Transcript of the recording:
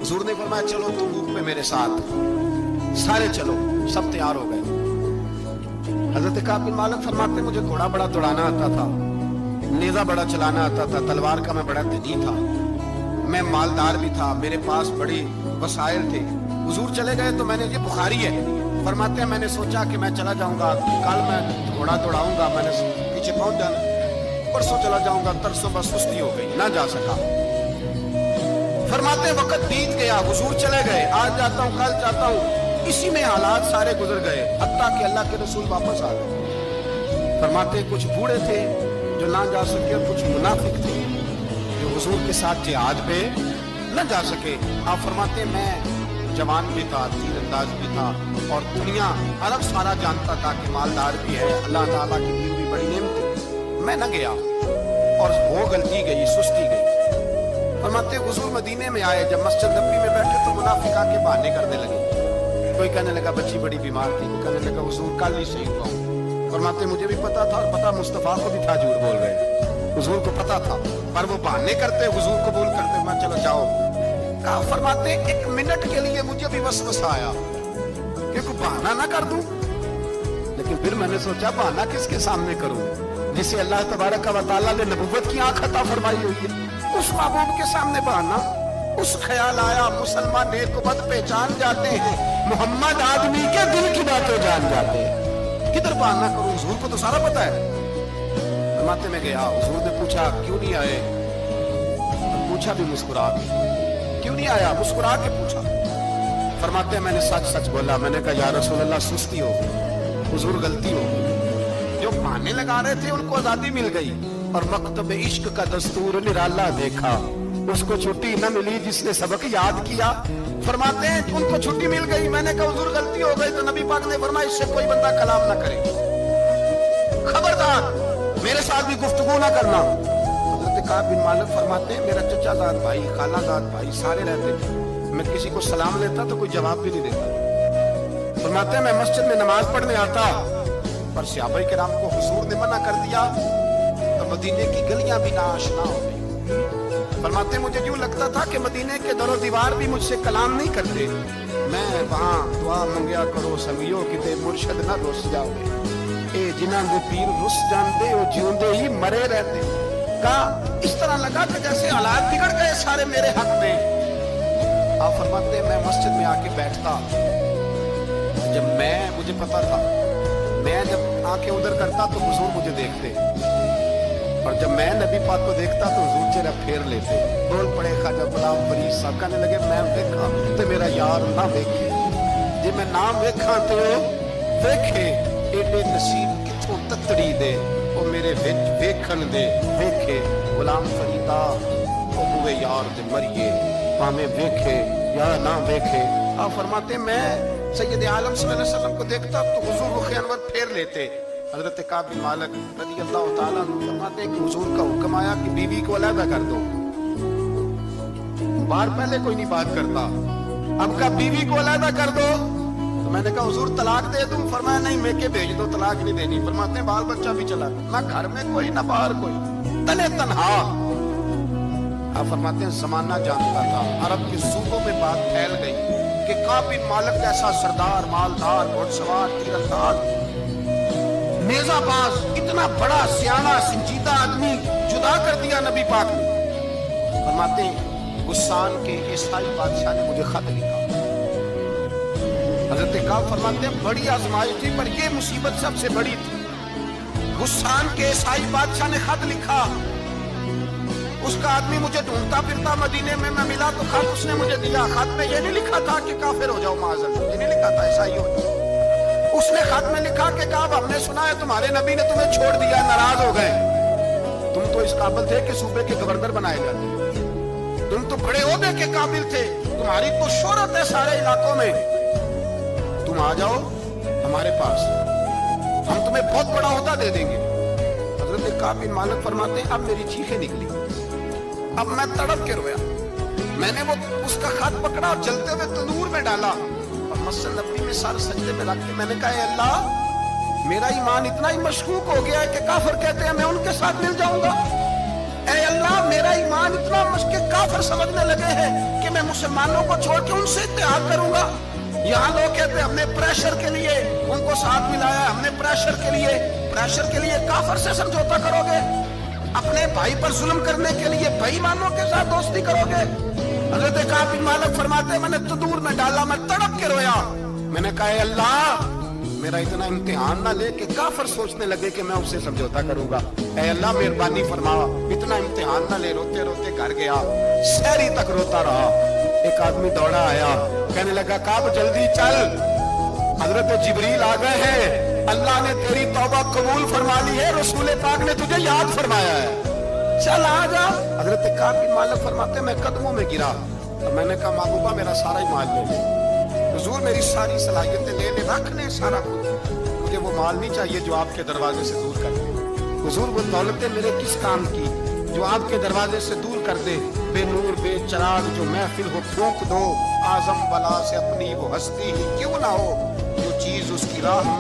हुजूर ने फरमाया चलो तबूक में मेरे साथ, सारे चलो। सब तैयार हो गए। हजरत काब बिन मालिक फरमाते मुझे घोड़ा बड़ा दौड़ाना आता था, नेजा बड़ा चलाना आता था, तलवार का मैं बड़ा धनी था, मैं मालदार भी था, मेरे पास बड़े वसाइल थे। हुजूर चले गए तो मैंने, ये बुखारी है, फरमाते हैं मैंने सोचा कि मैं चला जाऊंगा, कल मैं घोड़ा दौड़ाऊंगा, मैंने पीछे पहुंच जाना, परसों चला जाऊंगा, तरसों बस सुस्ती हो गई, ना जा सका। फरमाते वक्त बीत गया, हुजूर चले गए, आज जाता हूं कल जाता हूं, इसी में हालात सारे गुजर गए, हत्ता कि अल्लाह के रसूल वापस आ गए। फरमाते कुछ बूढ़े थे जो ना जा सके और कुछ मुनाफिक थे जो हुजूर के साथ जिहाद पे न जा सके। आप फरमाते मैं जवान भी था, तीरंदाज भी था, और दुनिया अरब सारा जानता था कि मालदार भी है, अल्लाह ताला की दी हुई बड़ी नेमत। मैं न गया और वो गलती गई, सुस्ती गई। फरमाते हुजूर मदीने में आए, जब मस्जिद नबी में बैठे तो मुनाफिक आके बहाने करने लगे। कोई कहने लगा बच्ची बड़ी बीमार थी, कोई कहने लगा हुजूर कल ही सही हुआ। फरमाते मुझे भी पता था, और पता मुस्तफा को भी था झूठ बोल रहे, हुजूर को पता था, पर वो बहाने करते, हुजूर कबूल करते, मैं चलो जाओ। कहा फरमाते एक मिनट के लिए मुझे भी वसवसा आया कि कोई बहाना ना कर दूं, लेकिन फिर मैंने सोचा बहाना किसके सामने करूं, जिसे अल्लाह तबारक व तआला ने नबुव्वत की आंख अता फरमाई हुई है, उस महबूब के सामने बहाना। उस ख्याल आया मुसलमान नेक को बद पहचान जाते हैं, मोहम्मद आदमी के दिल की बातें जान जाते हैं, किधर बहाना करूं, हुजूर को तो सारा पता है। फरमाते में गया, हुजूर ने पूछा क्यों नहीं आए, पूछा भी मुस्कुरा के, क्यों नहीं आया, मुस्कुरा के पूछा। फरमाते मैंने सच सच बोला, मैंने कहा या रसूल अल्लाह सुस्ती हो गई, हुजूर गलती हो गई। जो बहाने लगा रहे थे उनको आजादी मिल गई, और मकतब इश्क का दस्तूर निराला देखा, उसको छुट्टी न मिली जिसने सबक याद किया। फरमाते हैं उनको छुट्टी मिल गई, मैंने कहा हुजूर गलती हो गई, तो नबी पाक ने फरमाया इससे कोई बंदा कलाम ना करे, खबरदार मेरे साथ भी गुफ्तगू ना करना। हजरत काब बिन मालिक फरमाते हैं मेरा चचाजाद भाई, खालाजाद भाई सारे रहते थे, मैं किसी को सलाम लेता तो कोई जवाब भी नहीं देता। फरमाते हैं मैं मस्जिद में नमाज पढ़ने आता, पर सहाबा किराम को हुजूर ने मना कर दिया तो मदीने की गलियां भी नाआशना हो गई। फरमाते मुझे यूं लगता था कि मदीने के दरो दीवार भी मुझसे कलाम नहीं करते, मैं वहां दुआ मंगया करो संगियो किते मुर्शद ना रुस जाओगे, ए जिन्हां दे पीर रुस जांदे ओ जिउंदे ही मरे रहते। का इस तरह लगा कि जैसे हालात बिगड़ गए सारे मेरे हक में। आप फरमाते मैं मस्जिद में आके बैठता, जब मुझे पता था मैं जब आंखें उधर करता तो हुजूर मुझे देखते, और जब मैं नबी पाक को देखता तो हुजूर चेहरा फेर लेते। बोल पड़े ख्वाजा गुलाम फरीद साहब, कहने लगे मैं देखा तो मेरा यार ना देखे, जे मैं ना वेखा तो वेखे, एडे नसीब किथों ततड़ी दे ओ मेरे विच वेखन दे, वेखे गुलाम फरीदा ओ हुए यार दे मरिए, भाਵੇਂ वेखे या ना वेखे। आप फरमाते मैं सैयद आलम सल्लल्लाहु अलैहि वसल्लम को देखता तो हुजूर रुख अनवर फेर लेते। हजरत काब बिन मालिक रज़ी अल्लाह तआला अन्हु फरमाते कि हुजूर का हुक्म आया कि बीवी को अलग कर दो। बार पहले कोई नहीं बात करता, अब का बीवी को अलग कर दो, तो मैंने कहा हुजूर तलाक दे दूं, फरमाया नहीं मेके भेज दो, तलाक नहीं देनी। फरमाते हैं बाल बच्चा भी चला, ना घर में कोई ना बाहर कोई, तने तन्हा। आप फरमाते हैं जमाना जानता था, अरब के सूबों में बात फैल गई कि काब बिन मालिक जैसा सरदार, मालदार, घुड़सवार, तीरंदाज, नेज़ाबाज, इतना बड़ा सियाना संजीदा आदमी जुदा कर दिया नबी पाक ने। फरमाते हैं गुस्सान के ईसाई बादशाह ने मुझे खत लिखा। हजरत काब फरमाते हैं बड़ी आजमाइश थी, पर यह मुसीबत सबसे बड़ी थी। गुस्सान के ईसाई बादशाह ने खत लिखा, उसका आदमी मुझे ढूंढता फिरता मदीने में मैं मिला तो खत उसने मुझे दिया। खत में ये नहीं लिखा था कि काफिर हो जाओ माज़अल्लाह, ये नहीं लिखा था ईसाई हो जाओ। उसने खत में लिखा कि काब हमने सुना है तुम्हारे नबी ने तुम्हें छोड़ दिया, नाराज हो गए, तुम तो इस काबिल थे कि सूबे के गवर्नर बनाए जाते, तुम तो बड़े ओहदे के काबिल थे, तुम्हारी तो शोहरत है सारे इलाकों में, तुम आ जाओ हमारे पास, हम तुम्हें बहुत बड़ा ओहदा दे देंगे। हजरत काब बिन मालिक फरमाते हैं अब मेरी चीखें निकली, अब मैं तड़प के रोया। मैंने वो उसका खत पकड़ा और जलते हुए तंदूर में डाला और मस्जिद नबी में सर सजदे में रख के मैंने कहा अल्लाह मेरा ईमान इतना ही मशकूक हो गया है कि काफिर कहते हैं मैं उनके साथ मिल जाऊंगा, ऐ अल्लाह मिला मेरा ईमान इतना मुश्किल काफिर समझने लगे हैं कि मैं मुसलमानों को छोड़ के उनसे इत्तेहाद करूंगा। यहाँ लोग कहते हैं हमने प्रेशर के लिए उनको साथ मिलाया, हमने प्रेशर के लिए काफिर से समझौता करोगे? अपने भाई पर जुल्म करने के लिए बेईमानों के साथ दोस्ती करोगे? हज़रत काब बिन मालिक फरमाते मैंने तंदूर में डाला, मैं तड़प के रोया। मैंने कहा अल्लाह मेरा इतना इम्तिहान ना ले कि काफिर सोचने लगे कि मैं उससे समझौता करूंगा। ऐ अल्लाह मेहरबानी फरमा, इतना इम्तिहान ना ले। रोते रोते घर गया, शहरी तक रोता रहा। एक आदमी दौड़ा आया, कहने लगा काब जल्दी चल, हजरत जिब्रील आ गए हैं, अल्लाह ने तेरी तौबा कबूल फरमा ली है, रसूल पाक ने तुझे याद फरमाया है, चल आ जा। हजरत काब बिन मालिक फरमाते मैं कदमों में गिरा और मैंने कहा महबूबा मेरा सारा ही माल ले ले, हुजूर मेरी सारी सलाहियतें ले ले, रख ले सारा कुछ, मुझे वो माल नहीं चाहिए जो आपके दरवाजे से दूर कर दे। हुजूर वो दौलतें मेरे किस काम की जो आपके दरवाजे से दूर कर दे। बेनूर बेचराग जो महफिल हो फूंक दो, आजम बला से अपनी वो हस्ती ही क्यों ना हो, जो चीज उसकी राह में